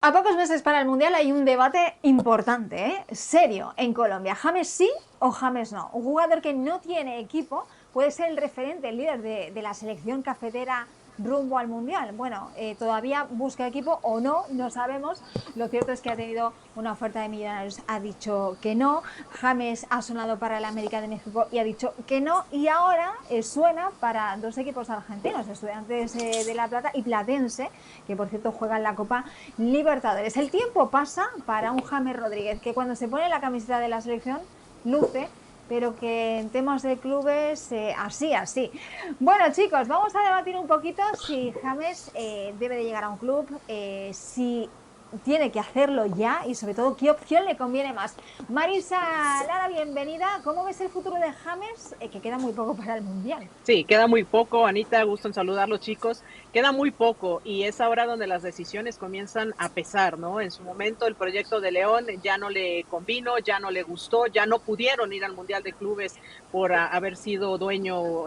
A pocos meses para el Mundial hay un debate importante, serio, en Colombia. ¿James sí o James no? Un jugador que no tiene equipo puede ser el referente, el líder de la selección cafetera rumbo al Mundial. Bueno, todavía busca equipo o no, no sabemos. Lo cierto es que ha tenido una oferta de Millonarios, ha dicho que no. James ha sonado para el América de México y ha dicho que no. Y ahora suena para dos equipos argentinos, Estudiantes de La Plata y Platense, que por cierto juegan la Copa Libertadores. El tiempo pasa para un James Rodríguez, que cuando se pone la camiseta de la selección luce, pero que en temas de clubes así. Bueno, chicos, vamos a debatir un poquito si James debe de llegar a un club, si tiene que hacerlo ya y sobre todo qué opción le conviene más. Marisa Lara, bienvenida. ¿Cómo ves el futuro de James? Que queda muy poco para el Mundial. Sí, queda muy poco, Anita, gusto en saludarlos, chicos. Queda muy poco y es ahora donde las decisiones comienzan a pesar, ¿no? En su momento el proyecto de León ya no le convino, ya no le gustó, ya no pudieron ir al Mundial de Clubes por haber sido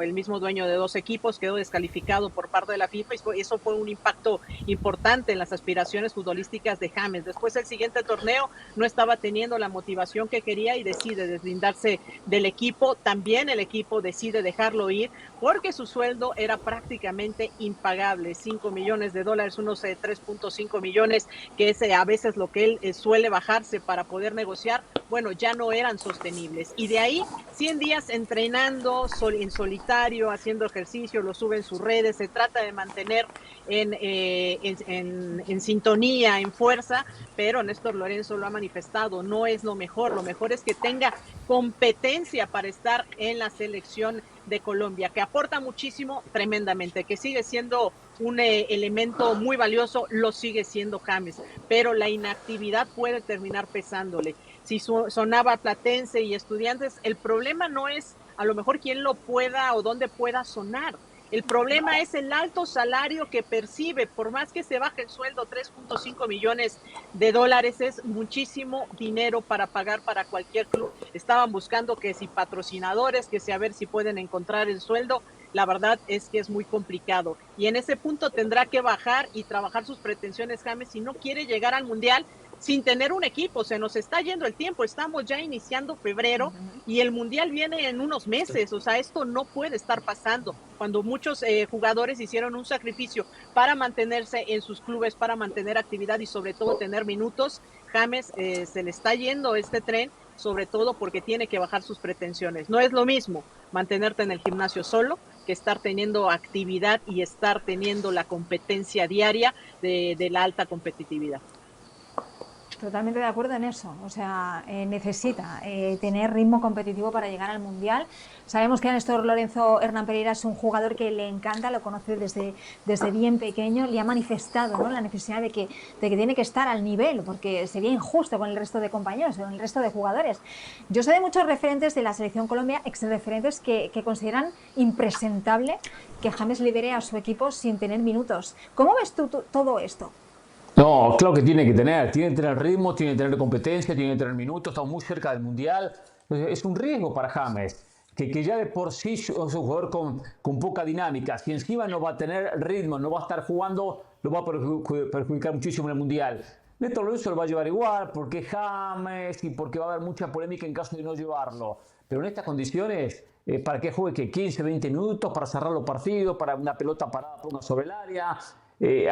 el mismo dueño de dos equipos, quedó descalificado por parte de la FIFA y eso fue un impacto importante en las aspiraciones futbolísticas de James. Después el siguiente torneo no estaba teniendo la motivación que quería y decide deslindarse del equipo. También el equipo decide dejarlo ir porque su sueldo era prácticamente impagable, 5 millones de dólares, unos 3.5 millones, que es a veces lo que él suele bajarse para poder negociar, bueno, ya no eran sostenibles. Y de ahí 100 días entrenando en solitario, haciendo ejercicio, lo sube en sus redes, se trata de mantener en sintonía, en fuerza, pero Néstor Lorenzo lo ha manifestado, no es lo mejor es que tenga competencia para estar en la selección de Colombia, que aporta muchísimo tremendamente, que sigue siendo un elemento muy valioso, lo sigue siendo James, pero la inactividad puede terminar pesándole. Si sonaba Platense y Estudiantes, el problema no es a lo mejor quién lo pueda o dónde pueda sonar. El problema es el alto salario que percibe, por más que se baje el sueldo, 3.5 millones de dólares es muchísimo dinero para pagar para cualquier club. Estaban buscando que si patrocinadores, que si a ver si pueden encontrar el sueldo. La verdad es que es muy complicado. Y en ese punto tendrá que bajar y trabajar sus pretensiones James si no quiere llegar al Mundial sin tener un equipo. Se nos está yendo el tiempo, estamos ya iniciando febrero y el Mundial viene en unos meses. O sea, esto no puede estar pasando. Cuando muchos jugadores hicieron un sacrificio para mantenerse en sus clubes, para mantener actividad y sobre todo tener minutos, James se le está yendo este tren, sobre todo porque tiene que bajar sus pretensiones. No es lo mismo mantenerte en el gimnasio solo que estar teniendo actividad y estar teniendo la competencia diaria de la alta competitividad. Totalmente de acuerdo en eso. O sea, necesita tener ritmo competitivo para llegar al Mundial. Sabemos que a Néstor Lorenzo Hernán Pereira es un jugador que le encanta, lo conoce desde bien pequeño, le ha manifestado, ¿no?, la necesidad de que tiene que estar al nivel, porque sería injusto con el resto de compañeros, con el resto de jugadores. Yo sé de muchos referentes de la Selección Colombia, ex referentes, que consideran impresentable que James lidere a su equipo sin tener minutos. ¿Cómo ves tú todo esto? No, claro que tiene que tener ritmo, tiene que tener competencia, tiene que tener minutos, estamos muy cerca del Mundial. Es un riesgo para James, que ya de por sí es un jugador con poca dinámica. Si encima no va a tener ritmo, no va a estar jugando, lo va a perjudicar muchísimo en el Mundial. Neto Lorenzo lo va a llevar igual, porque James y porque va a haber mucha polémica en caso de no llevarlo. Pero en estas condiciones, ¿para qué juegue que 15, 20 minutos para cerrar los partidos, para una pelota parada sobre el área?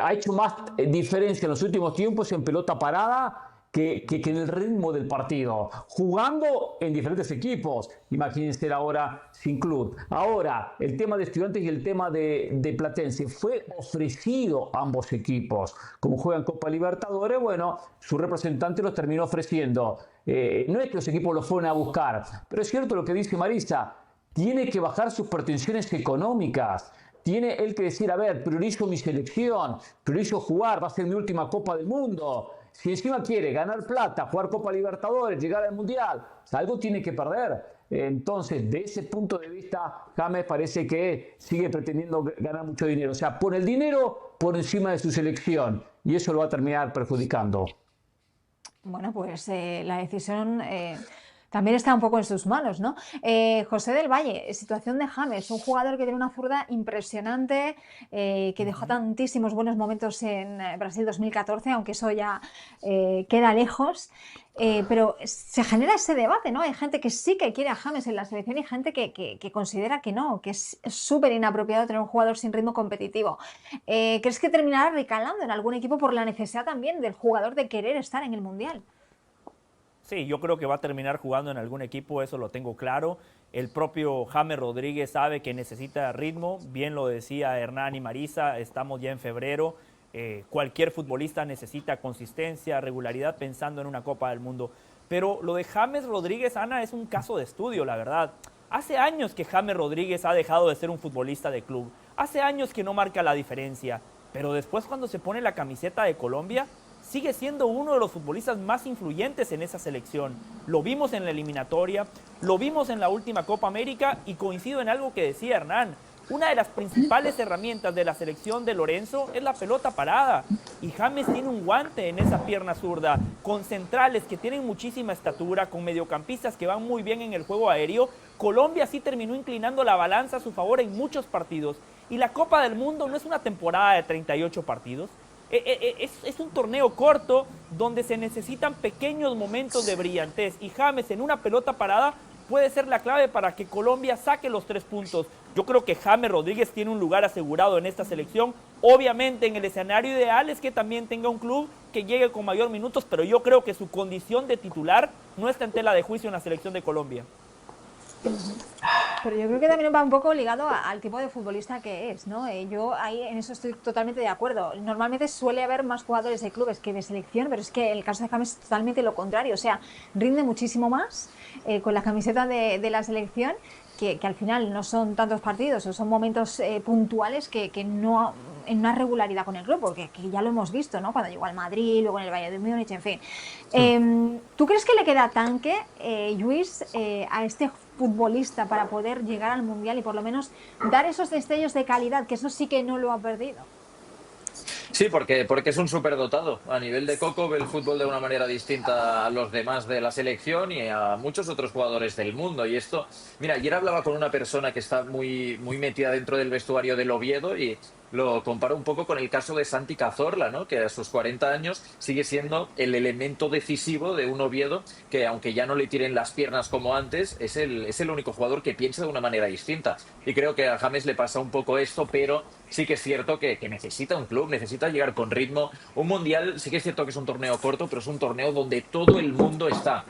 Ha hecho más diferencia en los últimos tiempos en pelota parada que en el ritmo del partido, jugando en diferentes equipos. Imagínense ahora sin club. Ahora, el tema de Estudiantes y el tema de Platense fue ofrecido a ambos equipos. Como juegan Copa Libertadores, bueno, su representante los terminó ofreciendo. No es que los equipos los fueron a buscar, pero es cierto lo que dice Marisa, tiene que bajar sus pretensiones económicas. Tiene él que decir, a ver, priorizo mi selección, priorizo jugar, va a ser mi última Copa del Mundo. Si encima quiere ganar plata, jugar Copa Libertadores, llegar al Mundial, algo tiene que perder. Entonces, de ese punto de vista, James parece que sigue pretendiendo ganar mucho dinero. O sea, pone el dinero por encima de su selección y eso lo va a terminar perjudicando. Bueno, pues la decisión También está un poco en sus manos, ¿no? José del Valle, situación de James, un jugador que tiene una zurda impresionante, que dejó tantísimos buenos momentos en Brasil 2014, aunque eso ya queda lejos. Pero se genera ese debate, ¿no? Hay gente que sí que quiere a James en la selección y gente que considera que no, que es súper inapropiado tener un jugador sin ritmo competitivo. ¿Crees que terminará recalando en algún equipo por la necesidad también del jugador de querer estar en el Mundial? Sí, yo creo que va a terminar jugando en algún equipo, eso lo tengo claro. El propio James Rodríguez sabe que necesita ritmo, bien lo decía Hernán y Marisa, estamos ya en febrero. Cualquier futbolista necesita consistencia, regularidad pensando en una Copa del Mundo. Pero lo de James Rodríguez, Ana, es un caso de estudio, la verdad. Hace años que James Rodríguez ha dejado de ser un futbolista de club. Hace años que no marca la diferencia. Pero después cuando se pone la camiseta de Colombia, sigue siendo uno de los futbolistas más influyentes en esa selección. Lo vimos en la eliminatoria, lo vimos en la última Copa América y coincido en algo que decía Hernán. Una de las principales herramientas de la selección de Lorenzo es la pelota parada. Y James tiene un guante en esa pierna zurda, con centrales que tienen muchísima estatura, con mediocampistas que van muy bien en el juego aéreo. Colombia sí terminó inclinando la balanza a su favor en muchos partidos. Y la Copa del Mundo no es una temporada de 38 partidos. Es un torneo corto donde se necesitan pequeños momentos de brillantez. Y James en una pelota parada puede ser la clave para que Colombia saque los 3 puntos. Yo creo que James Rodríguez tiene un lugar asegurado en esta selección. Obviamente en el escenario ideal es que también tenga un club que llegue con mayor minutos, pero yo creo que su condición de titular no está en tela de juicio en la selección de Colombia. Pero yo creo que también va un poco ligado al tipo de futbolista que es, ¿no? Yo ahí en eso estoy totalmente de acuerdo. Normalmente suele haber más jugadores de clubes que de selección, pero es que el caso de James es totalmente lo contrario. O sea, rinde muchísimo más con la camiseta de la selección, que al final no son tantos partidos o son momentos puntuales que no en una regularidad con el club, porque que ya lo hemos visto, ¿no? Cuando llegó al Madrid, luego en el Bayern de Múnich, en fin. ¿Tú crees que le queda tanque, Lluís, a este futbolista para poder llegar al Mundial y por lo menos dar esos destellos de calidad, que eso sí que no lo ha perdido? Sí, porque es un superdotado. A nivel de Coco ve el fútbol de una manera distinta a los demás de la selección y a muchos otros jugadores del mundo. Y esto, mira, ayer hablaba con una persona que está muy metida dentro del vestuario del Oviedo y lo comparo un poco con el caso de Santi Cazorla, ¿no? Que a sus 40 años sigue siendo el elemento decisivo de un Oviedo que, aunque ya no le tiren las piernas como antes, es el único jugador que piensa de una manera distinta. Y creo que a James le pasa un poco esto, pero sí que es cierto que necesita un club, necesita llegar con ritmo. Un mundial sí que es cierto que es un torneo corto, pero es un torneo donde todo el mundo está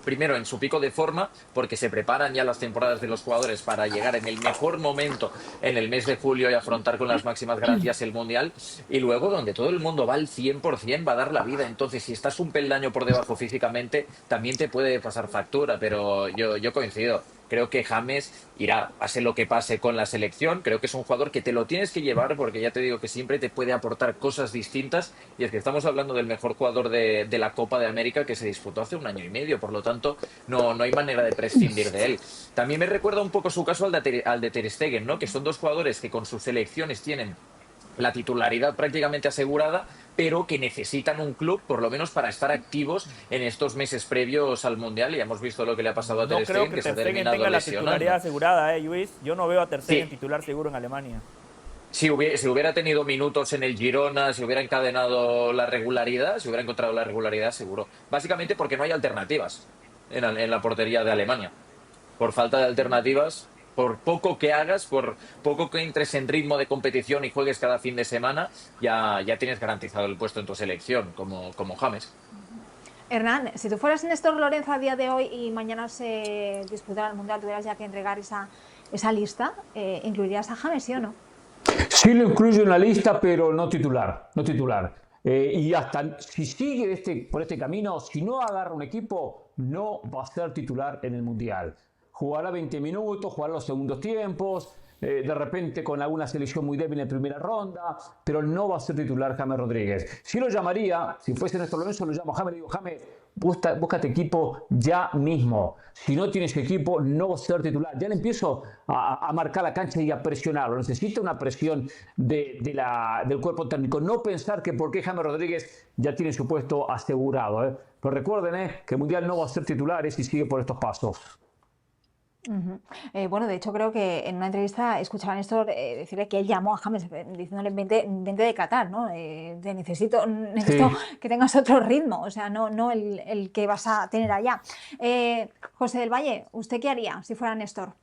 primero en su pico de forma, porque se preparan ya las temporadas de los jugadores para llegar en el mejor momento en el mes de julio y afrontar con las máximas garantías el Mundial, y luego donde todo el mundo va al 100%, va a dar la vida. Entonces, si estás un peldaño por debajo físicamente, también te puede pasar factura, pero yo coincido. Creo que James irá, pase lo que pase con la selección. Creo que es un jugador que te lo tienes que llevar porque ya te digo que siempre te puede aportar cosas distintas. Y es que estamos hablando del mejor jugador de la Copa de América que se disputó hace 1 año y medio. Por lo tanto, no hay manera de prescindir de él. También me recuerda un poco su caso al de Ter Stegen, ¿no? Que son dos jugadores que con sus selecciones tienen la titularidad prácticamente asegurada, pero que necesitan un club, por lo menos para estar activos en estos meses previos al Mundial. Y hemos visto lo que le ha pasado a Ter Stegen, que se ha terminado tenga la lesionando. titularidad asegurada, Luis. Yo no veo a Ter Stegen titular seguro en Alemania. Si hubiera tenido minutos en el Girona, si hubiera encadenado la regularidad, si hubiera encontrado la regularidad, seguro. Básicamente porque no hay alternativas en la portería de Alemania. Por falta de alternativas, por poco que hagas, por poco que entres en ritmo de competición y juegues cada fin de semana, ya tienes garantizado el puesto en tu selección, como James. Hernán, si tú fueras Néstor Lorenzo a día de hoy y mañana se disputara el Mundial, tuvieras ya que entregar esa lista, ¿incluirías a James, sí o no? Sí lo incluyo en la lista, pero no titular. No titular. Y hasta si sigue por este camino, si no agarra un equipo, no va a ser titular en el Mundial. Jugará 20 minutos, jugará los segundos tiempos, de repente con alguna selección muy débil en primera ronda, pero no va a ser titular James Rodríguez. Si lo llamaría, si fuese Néstor Lorenzo, lo llamo a James y le digo, James, búscate equipo ya mismo. Si no tienes equipo, no va a ser titular. Ya le empiezo a marcar la cancha y a presionarlo. Necesita una presión del cuerpo técnico. No pensar que porque James Rodríguez ya tiene su puesto asegurado. Pero recuerden que el Mundial no va a ser titular si sigue por estos pasos. Bueno, de hecho creo que en una entrevista escuchaba a Néstor decirle que él llamó a James diciéndole vente de Qatar, ¿no? Necesito Sí. que tengas otro ritmo, o sea, no el que vas a tener allá. José del Valle, ¿usted qué haría si fuera Néstor?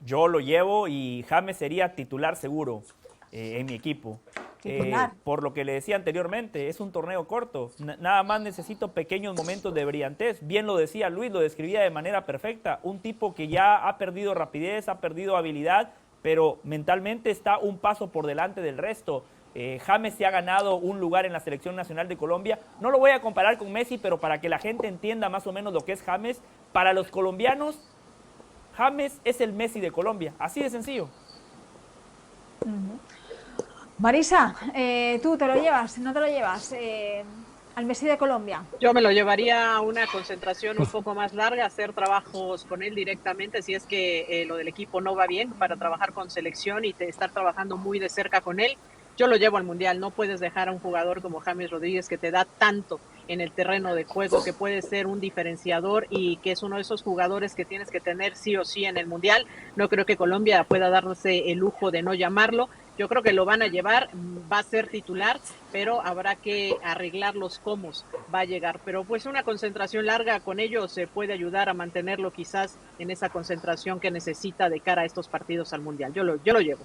Yo lo llevo y James sería titular seguro en mi equipo. Titular. Por lo que le decía anteriormente, es un torneo corto. Nada más necesito pequeños momentos de brillantez. Bien lo decía Luis, lo describía de manera perfecta. Un tipo que ya ha perdido rapidez, ha perdido habilidad, pero mentalmente está un paso por delante del resto. James se ha ganado un lugar en la selección nacional de Colombia. No lo voy a comparar con Messi, pero para que la gente entienda más o menos lo que es James, para los colombianos, James es el Messi de Colombia. Así de sencillo. Marisa, ¿tú te lo llevas? ¿No te lo llevas al Messi de Colombia? Yo me lo llevaría a una concentración un poco más larga, hacer trabajos con él directamente, si es que lo del equipo no va bien, para trabajar con selección y estar trabajando muy de cerca con él. Yo lo llevo al Mundial. No puedes dejar a un jugador como James Rodríguez, que te da tanto en el terreno de juego, que puede ser un diferenciador y que es uno de esos jugadores que tienes que tener sí o sí en el Mundial. No creo que Colombia pueda darse el lujo de no llamarlo. Yo creo que lo van a llevar, va a ser titular, pero habrá que arreglar los cómo va a llegar. Pero pues una concentración larga con ellos se puede ayudar a mantenerlo quizás en esa concentración que necesita de cara a estos partidos al Mundial. Yo lo llevo.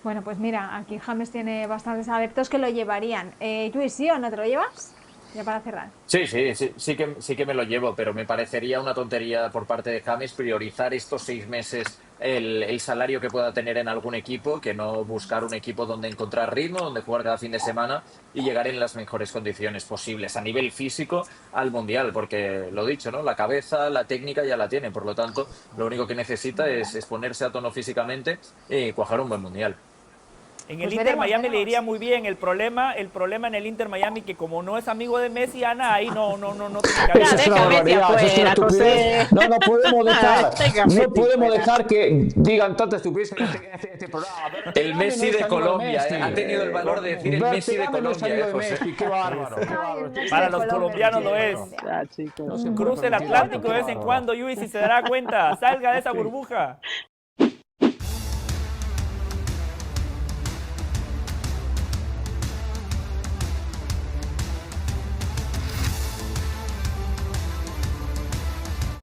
Bueno, pues mira, aquí James tiene bastantes adeptos que lo llevarían. Luis, ¿sí o no te lo llevas? Ya para cerrar. Sí que me lo llevo, pero me parecería una tontería por parte de James priorizar estos 6 meses el salario que pueda tener en algún equipo, que no buscar un equipo donde encontrar ritmo, donde jugar cada fin de semana y llegar en las mejores condiciones posibles a nivel físico al Mundial, porque lo dicho, ¿no? La cabeza, la técnica ya la tiene, por lo tanto, lo único que necesita es ponerse a tono físicamente y cuajar un buen Mundial. En Pues el Inter veremos, Miami le veremos. iría muy bien. El problema en el Inter Miami, que como no es amigo de Messi, Ana, ahí no tiene cabida. Esa es una déjame de barbaridad, esa es una afuera, estupidez. José. No podemos dejar, Déjame no de podemos fuera. dejar que digan tanta estupidez en este programa. El Berterame Messi no es de amigo Colombia, Messi. ha tenido el valor de decir el Messi de Berterame no es Colombia, amigo de José. Messi, qué bárbaro. Qué Ay, bárbaro. el Messi Para de los Colombia, colombianos el lo Messi de es. Colombia. Chicos. No se puede Cruce el permitir Atlántico esto, de qué vez en bárbaro. cuando, Luis, y se dará cuenta. Salga de esa burbuja.